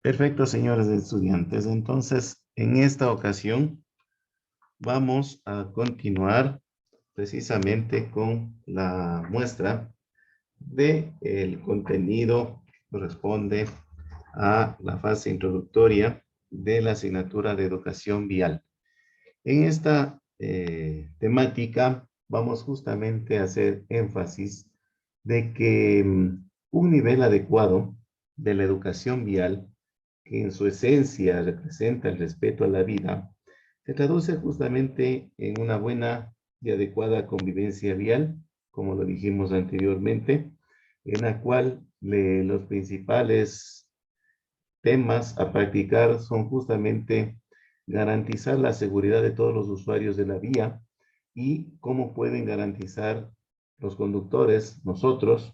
Perfecto, señores estudiantes. Entonces, en esta ocasión vamos a continuar precisamente con la muestra de el contenido que corresponde a la fase introductoria de la asignatura de educación vial. En esta temática vamos justamente a hacer énfasis de que un nivel adecuado de la educación vial, que en su esencia representa el respeto a la vida, se traduce justamente en una buena y adecuada convivencia vial, como lo dijimos anteriormente, en la cual los principales temas a practicar son justamente garantizar la seguridad de todos los usuarios de la vía y cómo pueden garantizar los conductores, nosotros,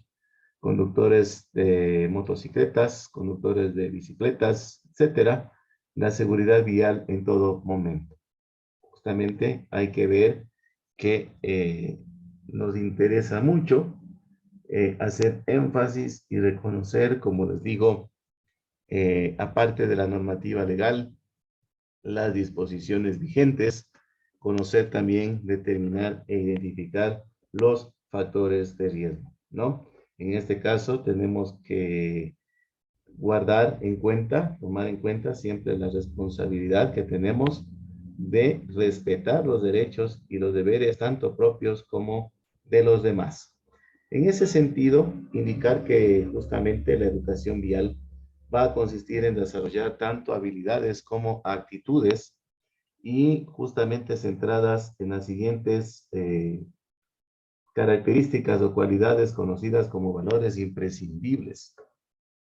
conductores de motocicletas, conductores de bicicletas, etcétera, la seguridad vial en todo momento. Justamente hay que ver que nos interesa mucho hacer énfasis y reconocer, como les digo, aparte de la normativa legal, las disposiciones vigentes, conocer también, determinar e identificar los factores de riesgo, ¿no? En este caso tenemos que guardar en cuenta, tomar en cuenta siempre la responsabilidad que tenemos de respetar los derechos y los deberes tanto propios como de los demás. En ese sentido, indicar que justamente la educación vial va a consistir en desarrollar tanto habilidades como actitudes y justamente centradas en las siguientes características o cualidades conocidas como valores imprescindibles,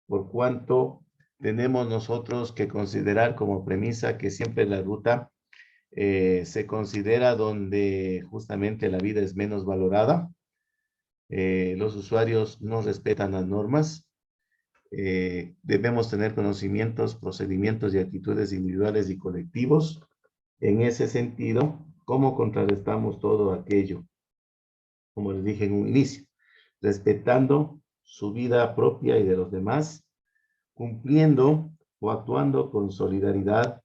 por cuanto tenemos nosotros que considerar como premisa que siempre la ruta se considera donde justamente la vida es menos valorada, los usuarios no respetan las normas, debemos tener conocimientos, procedimientos y actitudes individuales y colectivos. En ese sentido, ¿cómo contrarrestamos todo aquello? Como les dije en un inicio, respetando su vida propia y de los demás, cumpliendo o actuando con solidaridad,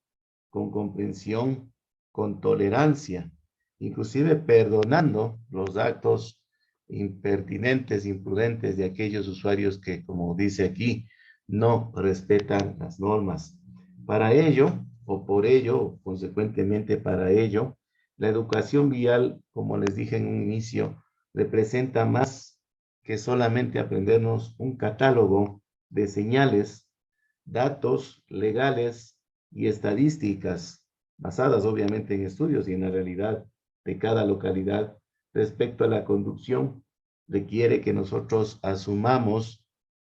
con comprensión, con tolerancia, inclusive perdonando los actos impertinentes, imprudentes de aquellos usuarios que, como dice aquí, no respetan las normas. Para ello, o por ello, o consecuentemente para ello, la educación vial, como les dije en un inicio, representa más que solamente aprendernos un catálogo de señales, datos legales y estadísticas basadas obviamente en estudios y en la realidad de cada localidad respecto a la conducción, requiere que nosotros asumamos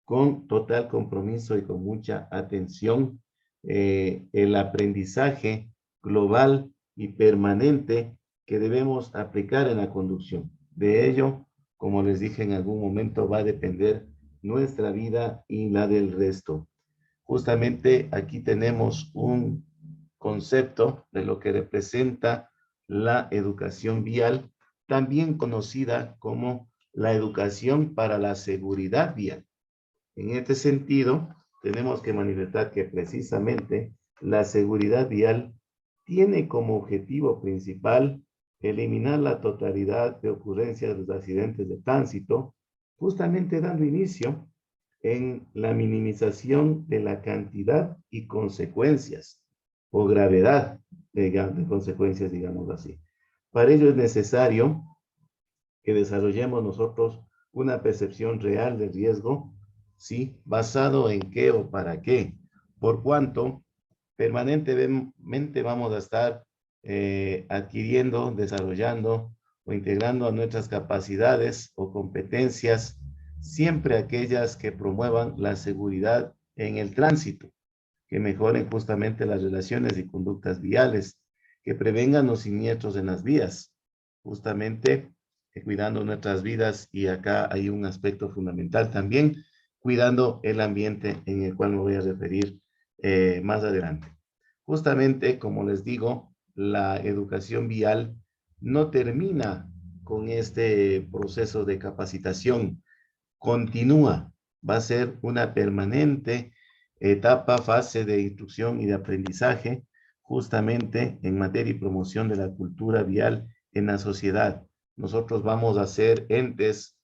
con total compromiso y con mucha atención el aprendizaje global y permanente que debemos aplicar en la conducción. De ello, como les dije en algún momento, va a depender nuestra vida y la del resto. Justamente aquí tenemos un concepto de lo que representa la educación vial, también conocida como la educación para la seguridad vial. En este sentido, tenemos que manifestar que precisamente la seguridad vial tiene como objetivo principal eliminar la totalidad de ocurrencias de accidentes de tránsito, justamente dando inicio en la minimización de la cantidad y consecuencias o gravedad de consecuencias, digamos así. Para ello es necesario que desarrollemos nosotros una percepción real del riesgo, ¿sí? ¿Basado en qué o para qué? Por cuanto permanentemente vamos a estar adquiriendo, desarrollando o integrando a nuestras capacidades o competencias, siempre aquellas que promuevan la seguridad en el tránsito, que mejoren justamente las relaciones y conductas viales, que prevengan los siniestros en las vías, justamente cuidando nuestras vidas, y acá hay un aspecto fundamental también, cuidando el ambiente en el cual me voy a referir más adelante. Justamente, como les digo, la educación vial no termina con este proceso de capacitación, continúa, va a ser una permanente etapa, fase de instrucción y de aprendizaje, justamente en materia y promoción de la cultura vial en la sociedad. Nosotros vamos a ser entes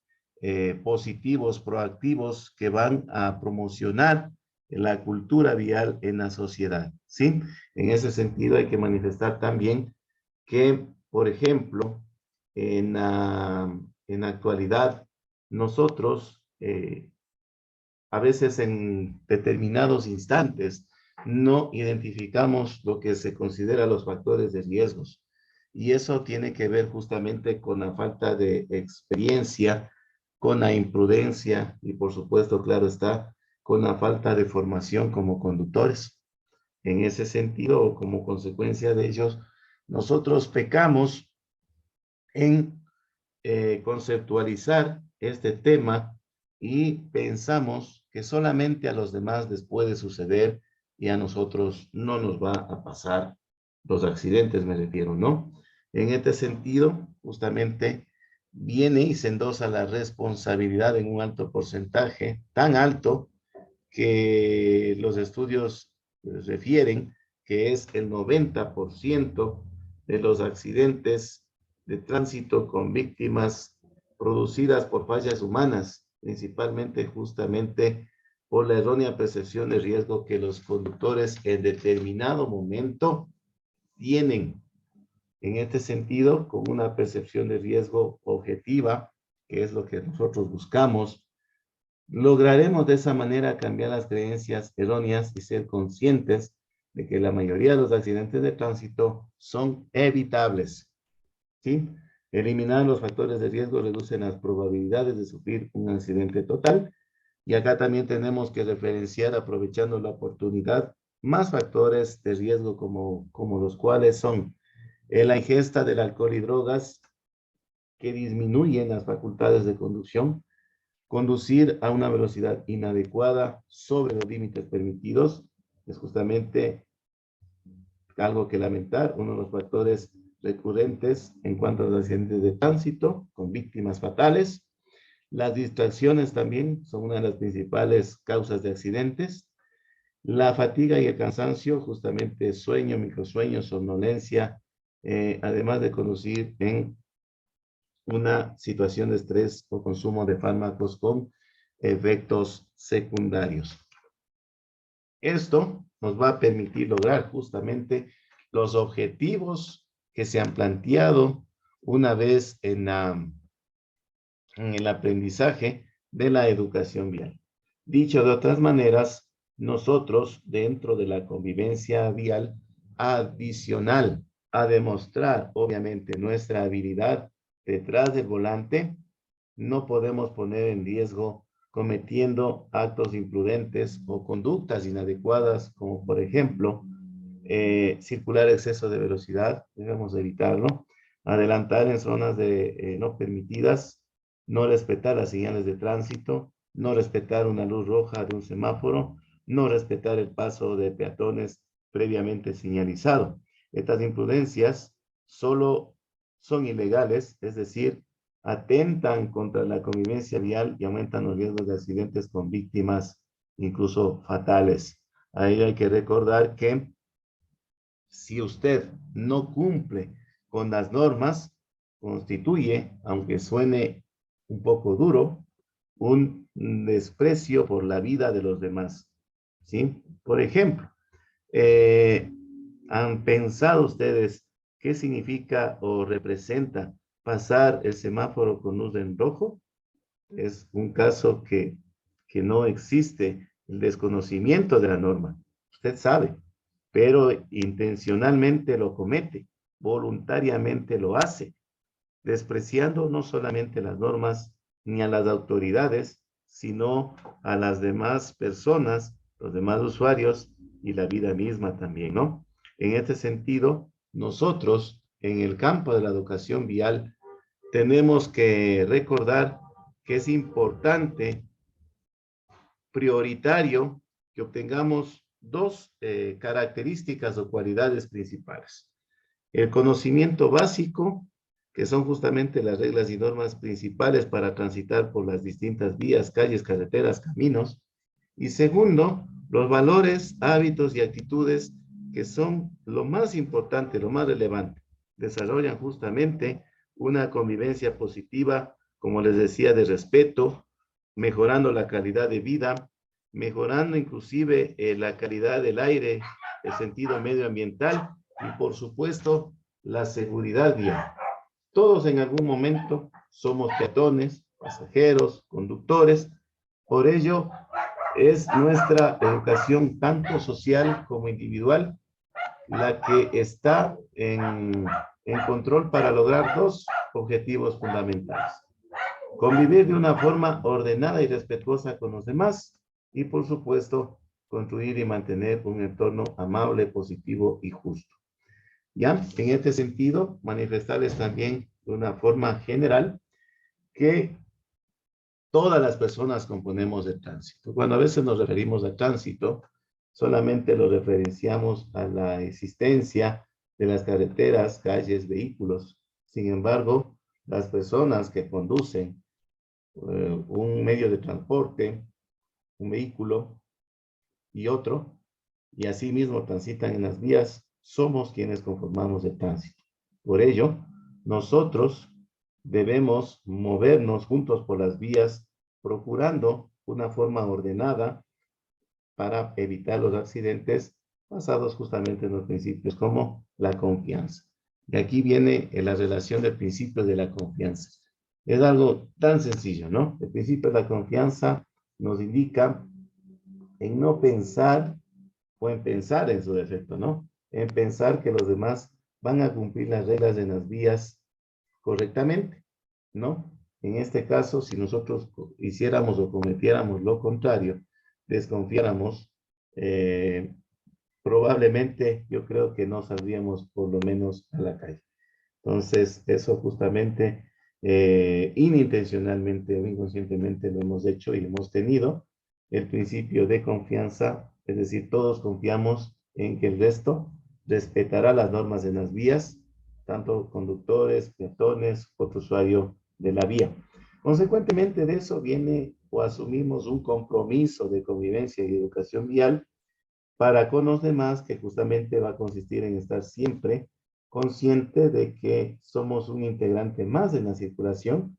positivos, proactivos, que van a promocionar la cultura vial en la sociedad, ¿sí? En ese sentido hay que manifestar también que, por ejemplo, en la actualidad, nosotros a veces en determinados instantes no identificamos lo que se considera los factores de riesgos. Y eso tiene que ver justamente con la falta de experiencia, con la imprudencia y por supuesto, claro está, con la falta de formación como conductores. En ese sentido, o como consecuencia de ellos, nosotros pecamos en conceptualizar este tema y pensamos que solamente a los demás les puede suceder y a nosotros no nos va a pasar. Los accidentes me refiero, ¿no? En este sentido, justamente viene y se endosa la responsabilidad en un alto porcentaje, tan alto que los estudios refieren que es el 90% de los accidentes de tránsito con víctimas producidas por fallas humanas, principalmente justamente por la errónea percepción de riesgo que los conductores en determinado momento tienen. En este sentido, con una percepción de riesgo objetiva, que es lo que nosotros buscamos, lograremos de esa manera cambiar las creencias erróneas y ser conscientes de que la mayoría de los accidentes de tránsito son evitables, ¿sí? Eliminar los factores de riesgo reducen las probabilidades de sufrir un accidente total. Y acá también tenemos que referenciar, aprovechando la oportunidad, más factores de riesgo como los cuales son la ingesta del alcohol y drogas, que disminuyen las facultades de conducción, conducir a una velocidad inadecuada sobre los límites permitidos, es justamente algo que lamentar, uno de los factores recurrentes en cuanto a los accidentes de tránsito con víctimas fatales. Las distracciones también son una de las principales causas de accidentes. La fatiga y el cansancio, justamente sueño, microsueño, somnolencia, además de conducir en una situación de estrés o consumo de fármacos con efectos secundarios. Esto nos va a permitir lograr justamente los objetivos que se han planteado una vez en el aprendizaje de la educación vial. Dicho de otras maneras, nosotros dentro de la convivencia vial, adicional a demostrar obviamente nuestra habilidad detrás del volante, no podemos poner en riesgo cometiendo actos imprudentes o conductas inadecuadas, como por ejemplo, circular exceso de velocidad, debemos evitarlo, adelantar en zonas no permitidas, no respetar las señales de tránsito, no respetar una luz roja de un semáforo, no respetar el paso de peatones previamente señalizado. Estas imprudencias solo son ilegales, es decir, atentan contra la convivencia vial y aumentan los riesgos de accidentes con víctimas incluso fatales. Ahí hay que recordar que si usted no cumple con las normas, constituye, aunque suene un poco duro, un desprecio por la vida de los demás, ¿sí? Por ejemplo, ¿han pensado ustedes qué significa o representa pasar el semáforo con luz en rojo? Es un caso que no existe el desconocimiento de la norma. Usted sabe, pero intencionalmente lo comete, voluntariamente lo hace, despreciando no solamente las normas ni a las autoridades, sino a las demás personas, los demás usuarios y la vida misma también, ¿no? En este sentido, nosotros en el campo de la educación vial tenemos que recordar que es importante, prioritario, que obtengamos dos características o cualidades principales. El conocimiento básico, que son justamente las reglas y normas principales para transitar por las distintas vías, calles, carreteras, caminos. Y segundo, Los valores, hábitos y actitudes que son lo más importante, lo más relevante, desarrollan justamente una convivencia positiva, como les decía, de respeto, mejorando la calidad de vida, mejorando inclusive la calidad del aire, el sentido medioambiental y por supuesto la seguridad vial. Todos en algún momento somos peatones, pasajeros, conductores. Por ello, es nuestra educación tanto social como individual la que está en control para lograr dos objetivos fundamentales. Convivir de una forma ordenada y respetuosa con los demás y, por supuesto, construir y mantener un entorno amable, positivo y justo. Ya, en este sentido, manifestarles también de una forma general que todas las personas componemos el tránsito. Cuando a veces nos referimos al tránsito, solamente lo referenciamos a la existencia de las carreteras, calles, vehículos. Sin embargo, las personas que conducen un medio de transporte, un vehículo y otro, y asimismo transitan en las vías, somos quienes conformamos el tránsito. Por ello, nosotros debemos movernos juntos por las vías, procurando una forma ordenada para evitar los accidentes basados justamente en los principios como la confianza. Y aquí viene la relación del principio de la confianza. Es algo tan sencillo, ¿no? El principio de la confianza nos indica en no pensar o en pensar en su defecto, ¿no? En pensar que los demás van a cumplir las reglas en las vías correctamente, ¿no? En este caso, si nosotros hiciéramos o cometiéramos lo contrario, desconfiáramos, probablemente yo creo que no saldríamos por lo menos a la calle. Entonces, eso justamente inintencionalmente o inconscientemente lo hemos hecho y hemos tenido el principio de confianza, es decir, todos confiamos en que el resto respetará las normas en las vías, tanto conductores, peatones, otro usuario de la vía. Consecuentemente de eso viene o asumimos un compromiso de convivencia y educación vial para con los demás, que justamente va a consistir en estar siempre consciente de que somos un integrante más en la circulación,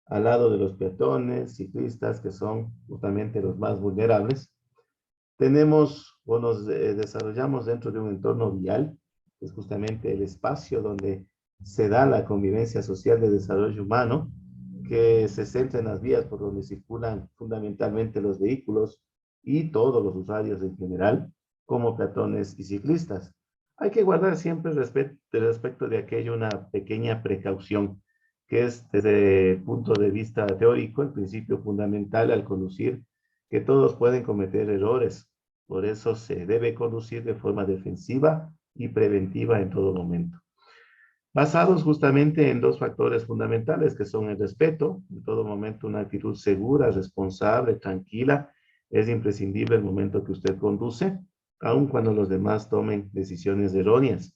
al lado de los peatones, ciclistas, que son justamente los más vulnerables. Tenemos o nos desarrollamos dentro de un entorno vial, que es justamente el espacio donde se da la convivencia social de desarrollo humano, que se centra en las vías por donde circulan fundamentalmente los vehículos y todos los usuarios en general, como peatones y ciclistas. Hay que guardar siempre respecto de aquello una pequeña precaución, que es desde el punto de vista teórico, el principio fundamental al conducir, que todos pueden cometer errores. Por eso se debe conducir de forma defensiva y preventiva en todo momento, basados justamente en dos factores fundamentales, que son el respeto, en todo momento una actitud segura, responsable, tranquila, es imprescindible el momento que usted conduce, aun cuando los demás tomen decisiones erróneas.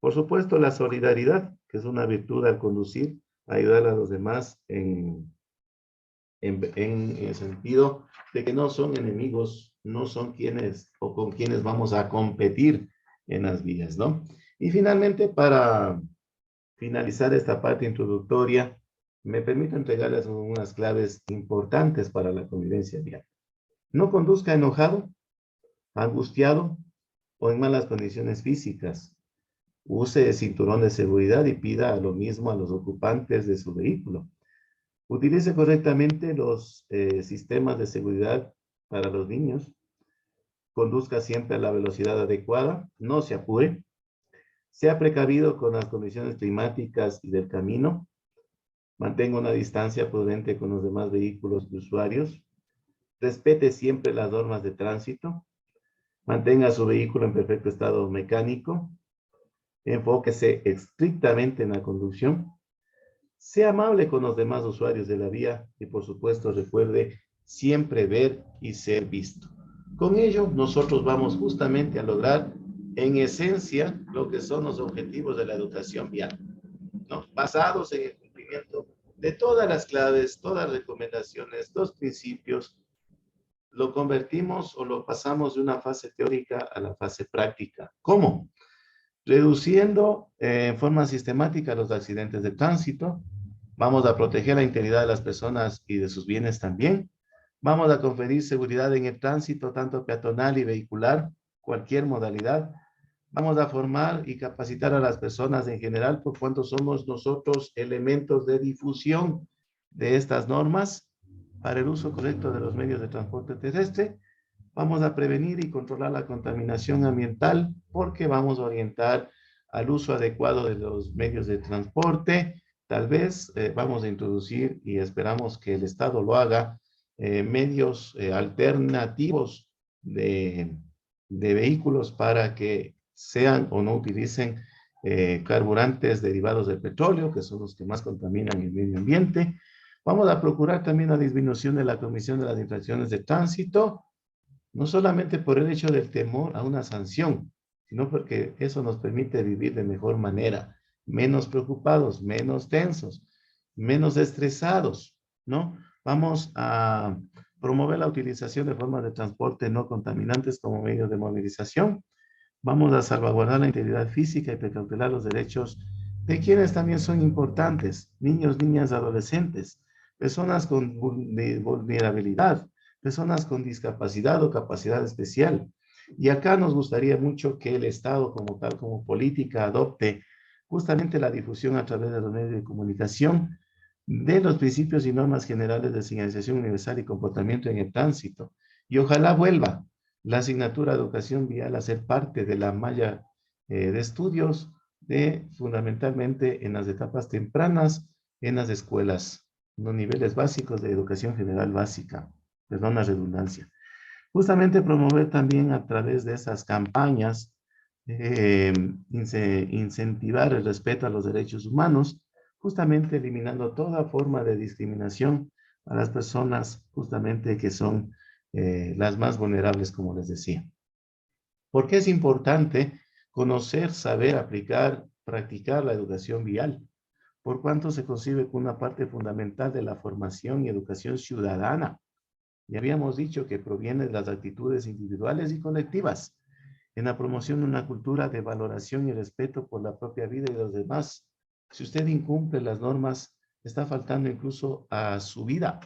Por supuesto, la solidaridad, que es una virtud al conducir, ayudar a los demás en el sentido de que no son enemigos, no son quienes o con quienes vamos a competir en las vías, ¿no? Y finalmente, para finalizar esta parte introductoria, me permito entregarles unas claves importantes para la convivencia vial. No conduzca enojado, angustiado o en malas condiciones físicas. Use el cinturón de seguridad y pida lo mismo a los ocupantes de su vehículo. Utilice correctamente los sistemas de seguridad para los niños. Conduzca siempre a la velocidad adecuada. No se apure. Sea precavido con las condiciones climáticas y del camino. Mantenga una distancia prudente con los demás vehículos y usuarios. Respete siempre las normas de tránsito. Mantenga su vehículo en perfecto estado mecánico. Enfóquese estrictamente en la conducción. Sea amable con los demás usuarios de la vía y, por supuesto, recuerde siempre ver y ser visto. Con ello, nosotros vamos justamente a lograr, en esencia, lo que son los objetivos de la educación vial, ¿no? Basados en el cumplimiento de todas las claves, todas las recomendaciones, los principios lo convertimos o lo pasamos de una fase teórica a la fase práctica. ¿Cómo? Reduciendo en forma sistemática los accidentes de tránsito. Vamos a proteger la integridad de las personas y de sus bienes también. Vamos a conferir seguridad en el tránsito, tanto peatonal y vehicular, cualquier modalidad. Vamos a formar y capacitar a las personas en general, por cuanto somos nosotros elementos de difusión de estas normas para el uso correcto de los medios de transporte terrestre. Vamos a prevenir y controlar la contaminación ambiental porque vamos a orientar al uso adecuado de los medios de transporte. Tal vez vamos a introducir, y esperamos que el Estado lo haga, medios alternativos de vehículos para que sean o no utilicen carburantes derivados del petróleo, que son los que más contaminan el medio ambiente. Vamos a procurar también la disminución de la comisión de las infracciones de tránsito, no solamente por el hecho del temor a una sanción, sino porque eso nos permite vivir de mejor manera, menos preocupados, menos tensos, menos estresados, ¿no? Vamos a promover la utilización de formas de transporte no contaminantes como medios de movilización. Vamos a salvaguardar la integridad física y precautelar los derechos de quienes también son importantes, niños, niñas, adolescentes, personas con vulnerabilidad, personas con discapacidad o capacidad especial. Y acá nos gustaría mucho que el Estado como tal, como política, adopte justamente la difusión a través de los medios de comunicación de los principios y normas generales de señalización universal y comportamiento en el tránsito. Y ojalá vuelva la asignatura de educación vial a ser parte de la malla de estudios fundamentalmente en las etapas tempranas en las escuelas, los niveles básicos de educación general básica, perdón la redundancia. Justamente promover también a través de esas campañas, incentivar el respeto a los derechos humanos, justamente eliminando toda forma de discriminación a las personas justamente que son las más vulnerables, como les decía. ¿Por qué es importante conocer, saber, aplicar, practicar la educación vial? Por cuanto se concibe como una parte fundamental de la formación y educación ciudadana. Ya habíamos dicho que proviene de las actitudes individuales y colectivas en la promoción de una cultura de valoración y respeto por la propia vida y de los demás. Si usted incumple las normas, está faltando incluso a su vida.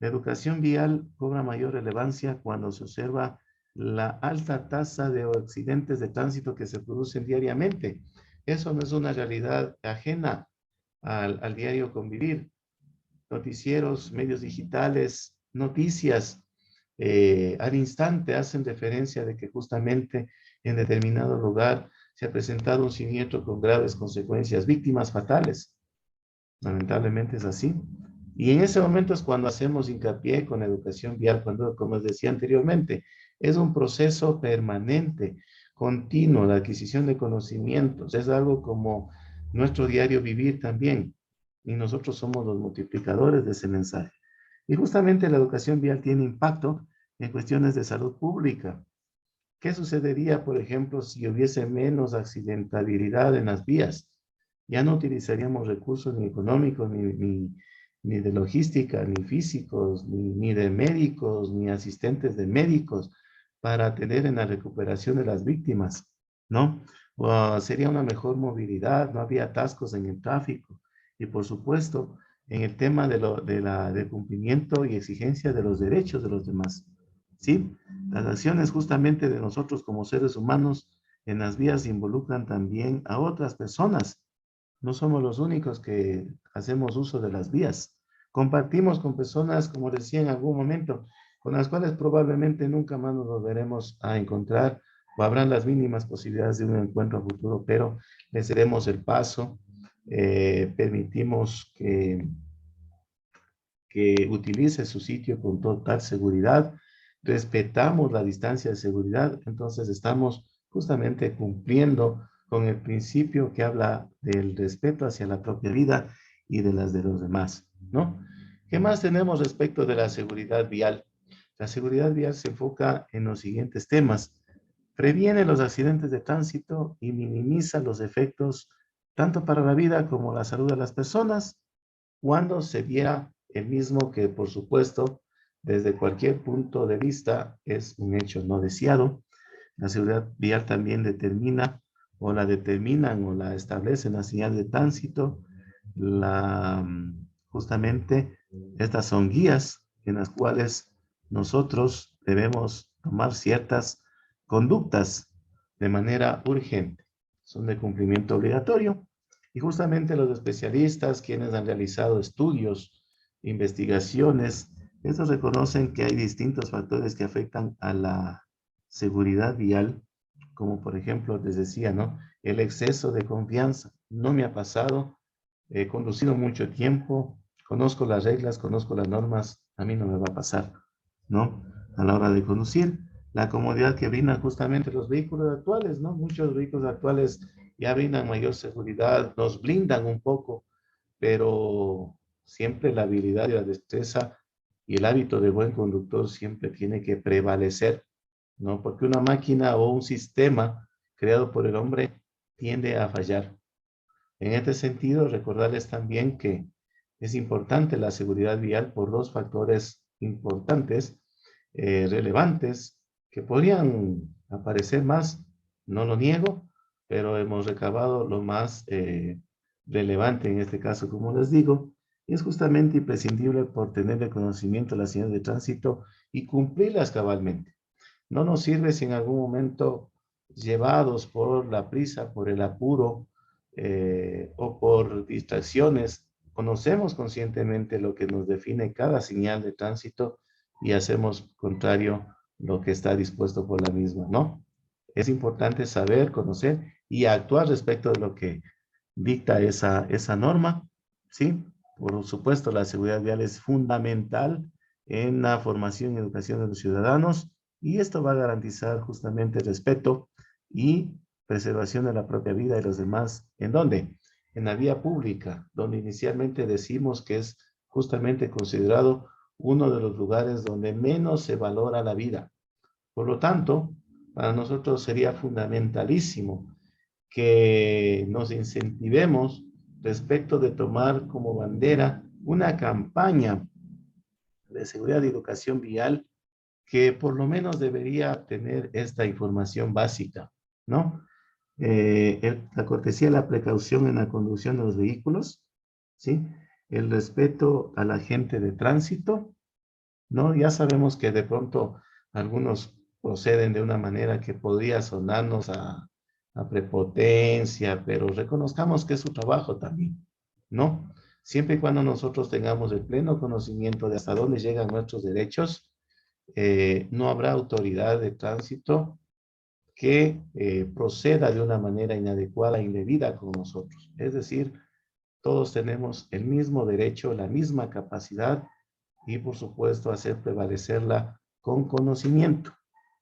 La educación vial cobra mayor relevancia cuando se observa la alta tasa de accidentes de tránsito que se producen diariamente. Eso no es una realidad ajena al diario convivir. Noticieros, medios digitales, noticias al instante hacen referencia de que justamente en determinado lugar se ha presentado un siniestro con graves consecuencias, víctimas fatales. Lamentablemente es así. Y en ese momento es cuando hacemos hincapié con educación vial, cuando, como les decía anteriormente, es un proceso permanente, continuo, la adquisición de conocimientos, es algo como nuestro diario vivir también, y nosotros somos los multiplicadores de ese mensaje. Y justamente la educación vial tiene impacto en cuestiones de salud pública. ¿Qué sucedería, por ejemplo, si hubiese menos accidentabilidad en las vías? Ya no utilizaríamos recursos ni económicos, ni de logística, ni físicos, ni de médicos, ni asistentes de médicos para atender en la recuperación de las víctimas, ¿no? Sería una mejor movilidad, no había atascos en el tráfico. Y por supuesto, en el tema del cumplimiento y exigencia de los derechos de los demás, ¿sí? Las acciones justamente de nosotros como seres humanos en las vías involucran también a otras personas. No somos los únicos que hacemos uso de las vías. Compartimos con personas, como decía en algún momento, con las cuales probablemente nunca más nos volveremos a encontrar o habrán las mínimas posibilidades de un encuentro a futuro, pero le cedemos el paso, permitimos que utilice su sitio con total seguridad, respetamos la distancia de seguridad, entonces estamos justamente cumpliendo con el principio que habla del respeto hacia la propia vida y de las de los demás, ¿no? ¿Qué más tenemos respecto de la seguridad vial? La seguridad vial se enfoca en los siguientes temas. Previene los accidentes de tránsito y minimiza los efectos tanto para la vida como la salud de las personas cuando se diera el mismo que, por supuesto, desde cualquier punto de vista es un hecho no deseado. La seguridad vial también determina o la determinan o la establecen las señales de tránsito. Justamente estas son guías en las cuales nosotros debemos tomar ciertas conductas de manera urgente. Son de cumplimiento obligatorio. Y justamente los especialistas, quienes han realizado estudios, investigaciones, estos reconocen que hay distintos factores que afectan a la seguridad vial, como por ejemplo, les decía, ¿no? El exceso de confianza. No me ha pasado, he conducido mucho tiempo, conozco las reglas, conozco las normas, a mí no me va a pasar, ¿no? A la hora de conducir, la comodidad que brindan justamente los vehículos actuales, ¿no? Muchos vehículos actuales ya brindan mayor seguridad, nos blindan un poco, pero siempre la habilidad y la destreza y el hábito de buen conductor siempre tiene que prevalecer, ¿no? Porque una máquina o un sistema creado por el hombre tiende a fallar. En este sentido, recordarles también que es importante la seguridad vial por dos factores importantes, relevantes, que podrían aparecer más, no lo niego, pero hemos recabado lo más relevante en este caso, como les digo, y es justamente imprescindible por tener el conocimiento de las señales de tránsito y cumplirlas cabalmente. No nos sirve si en algún momento, llevados por la prisa, por el apuro o por distracciones, conocemos conscientemente lo que nos define cada señal de tránsito y hacemos contrario lo que está dispuesto por la misma, ¿no? Es importante saber, conocer y actuar respecto de lo que dicta esa norma, ¿sí? Por supuesto, la seguridad vial es fundamental en la formación y educación de los ciudadanos y esto va a garantizar justamente el respeto y preservación de la propia vida de los demás. ¿En dónde? En la vía pública, donde inicialmente decimos que es justamente considerado uno de los lugares donde menos se valora la vida. Por lo tanto, para nosotros sería fundamentalísimo que nos incentivemos respecto de tomar como bandera una campaña de seguridad y educación vial que por lo menos debería tener esta información básica, ¿no? La cortesía, la precaución en la conducción de los vehículos, ¿sí? El respeto a la gente de tránsito, ¿no? Ya sabemos que de pronto algunos proceden de una manera que podría sonarnos a prepotencia, pero reconozcamos que es su trabajo también, ¿no? Siempre y cuando nosotros tengamos el pleno conocimiento de hasta dónde llegan nuestros derechos, no habrá autoridad de tránsito que proceda de una manera inadecuada e indebida con nosotros. Es decir, todos tenemos el mismo derecho, la misma capacidad y por supuesto hacer prevalecerla con conocimiento,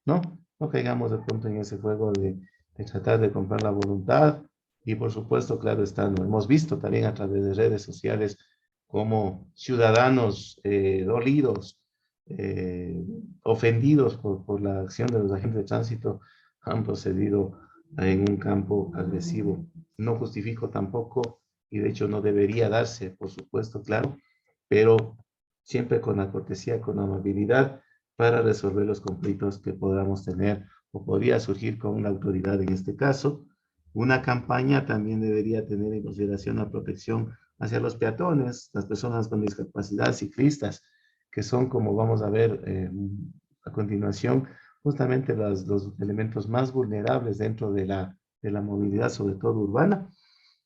¿no? No caigamos de pronto en ese juego de tratar de comprar la voluntad y por supuesto, claro está, lo hemos visto también a través de redes sociales como ciudadanos dolidos, eh, ofendidos por la acción de los agentes de tránsito han procedido en un campo agresivo. No justifico tampoco y de hecho no debería darse, por supuesto, claro, pero siempre con la cortesía, con la amabilidad para resolver los conflictos que podamos tener o podría surgir con la autoridad en este caso. Una campaña también debería tener en consideración la protección hacia los peatones, las personas con discapacidad, ciclistas, que son, como vamos a ver a continuación, justamente los elementos más vulnerables dentro de la movilidad, sobre todo urbana.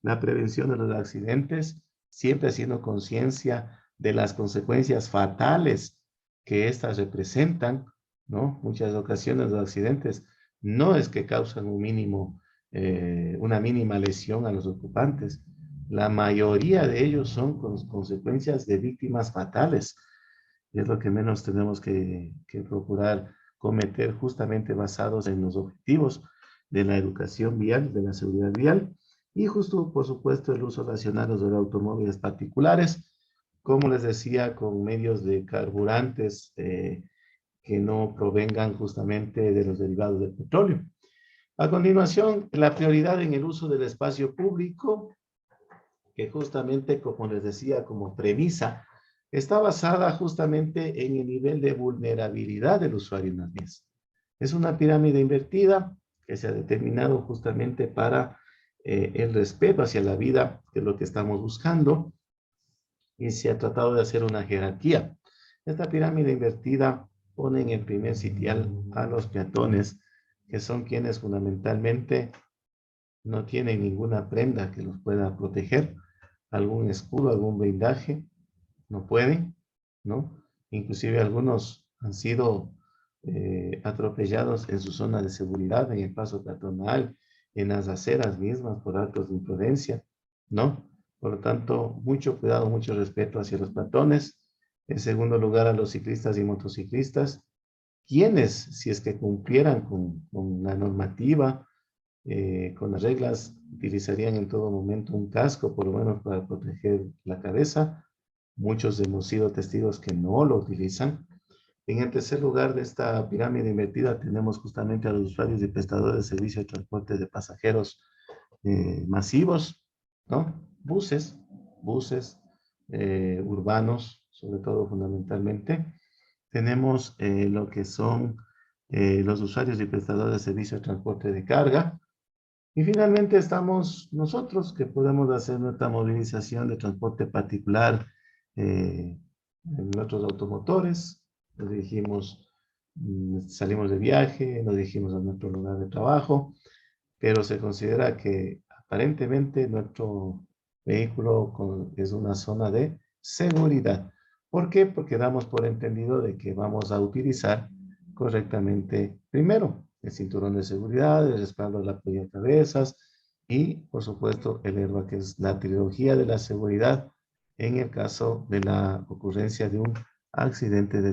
La prevención de los accidentes, siempre haciendo conciencia de las consecuencias fatales que éstas representan, ¿no? Muchas ocasiones los accidentes no es que causan una mínima lesión a los ocupantes. La mayoría de ellos son consecuencias de víctimas fatales. Y es lo que menos tenemos que procurar cometer justamente basados en los objetivos de la educación vial, de la seguridad vial y justo, por supuesto, el uso racional de los automóviles particulares, como les decía, con medios de carburantes que no provengan justamente de los derivados del petróleo. A continuación, la prioridad en el uso del espacio público, que justamente, como les decía, como premisa, está basada justamente en el nivel de vulnerabilidad del usuario más bien. Es una pirámide invertida que se ha determinado justamente para el respeto hacia la vida, que es lo que estamos buscando, y se ha tratado de hacer una jerarquía. Esta pirámide invertida pone en el primer sitial a los peatones, que son quienes fundamentalmente no tienen ninguna prenda que los pueda proteger, algún escudo, algún blindaje, no pueden, ¿no? Inclusive algunos han sido atropellados en su zona de seguridad, en el paso peatonal, en las aceras mismas por actos de imprudencia, ¿no? Por lo tanto, mucho cuidado, mucho respeto hacia los peatones. En segundo lugar, a los ciclistas y motociclistas, quienes, si es que cumplieran con la normativa, con las reglas, utilizarían en todo momento un casco, por lo menos para proteger la cabeza. Muchos hemos sido testigos que no lo utilizan. En el tercer lugar de esta pirámide invertida tenemos justamente a los usuarios y prestadores de servicio de transporte de pasajeros masivos, ¿no? Buses urbanos, sobre todo fundamentalmente. Tenemos lo que son los usuarios y prestadores de servicio de transporte de carga. Y finalmente estamos nosotros que podemos hacer nuestra movilización de transporte particular en nuestros automotores. Nos dirigimos, salimos de viaje, nos dirigimos a nuestro lugar de trabajo, pero se considera que aparentemente nuestro vehículo es una zona de seguridad. ¿Por qué? Porque damos por entendido de que vamos a utilizar correctamente, primero, el cinturón de seguridad, el respaldo de la apoyo de cabezas y, por supuesto, el airbag, que es la trilogía de la seguridad en el caso de la ocurrencia de un accidente de